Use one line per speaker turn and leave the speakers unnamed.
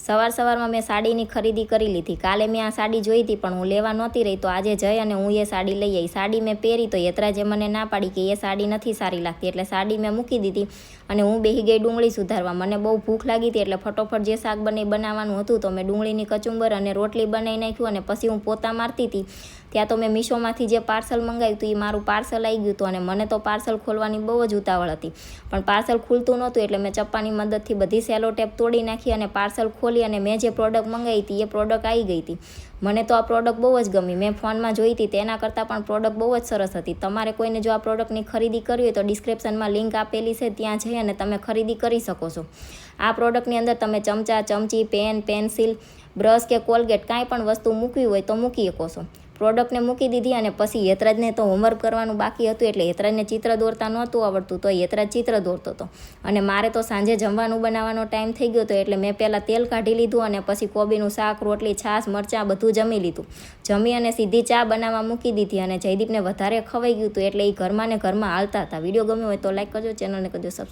સવારમાં મેં સાડીની ખરીદી કરી લીધી। કાલે મેં આ સાડી જોઈ હતી પણ હું લેવા નહોતી રહી, તો આજે જઈ અને હું એ સાડી લઈ આવી। સાડી મેં પહેરી તો યતરાજે મને ના પાડી કે એ સાડી નથી સારી લાગતી, એટલે સાડી મેં મૂકી દીધી અને હું બેસી ગઈ ડુંગળી સુધારવા। મને બહુ ભૂખ લાગી હતી એટલે ફટોફટ જે શાક બનાવવાનું હતું તો મેં ડુંગળીની કચુંબર અને રોટલી બનાવી નાખ્યું અને પછી હું પોતા મારતી હતી ત્યાં તો મેં મીશોમાંથી જે પાર્સલ મંગાવ્યું હતું એ મારું પાર્સલ આવી ગયું હતું અને મને તો પાર્સલ ખોલવાની બહુ જ ઉતાવળ હતી, પણ પાર્સલ ખુલતું નહોતું એટલે મેં ચપ્પાની મદદથી બધી સેલો ટેપ તોડી નાખી અને પાર્સલ ખોલી અને મેં જે પ્રોડક્ટ મંગાવી હતી એ પ્રોડક્ટ આવી ગઈ હતી। મને તો આ પ્રોડક્ટ બહુ જ ગમી, મેં ફોનમાં જોઈ હતી તેના કરતાં પણ પ્રોડક્ટ બહુ જ સરસ હતી। તમારે કોઈને જો આ પ્રોડક્ટની ખરીદી કરવી હોય તો ડિસ્ક્રિપ્શનમાં લિંક આપેલી છે, ત્યાં જઈ અને તમે ખરીદી કરી શકો છો। આ પ્રોડક્ટની અંદર તમે ચમચા, ચમચી, પેન, પેન્સિલ, બ્રશ કે કોલગેટ કાંઈ પણ વસ્તુ મૂકવી હોય તો મૂકી શકો છો। પ્રોડક્ટને મૂકી દીધી અને પછી યતરાજને તો હોમવર્ક કરવાનું બાકી હતું એટલે યતરાજને ચિત્ર દોરતા નહોતું આવડતું, તો યતરાજ ચિત્ર દોરતો હતો અને મારે તો સાંજે જમવાનું બનાવવાનો ટાઈમ થઈ ગયો હતો એટલે મેં પહેલાં તેલ કાઢી લીધું અને પછી કોબીનું શાક, રોટલી, છાશ, મરચાં બધું જમી લીધું। જમી અને સીધી ચા બનાવવા મૂકી દીધી અને જયદીપને વધારે ખવાઈ ગયું હતું એટલે એ ઘરમાં ને ઘરમાં હાલતા હતા। વિડીયો ગમ્યો હોય તો લાઈક કરજો, ચેનલને કરજો સબસ્ક્રાઈબ।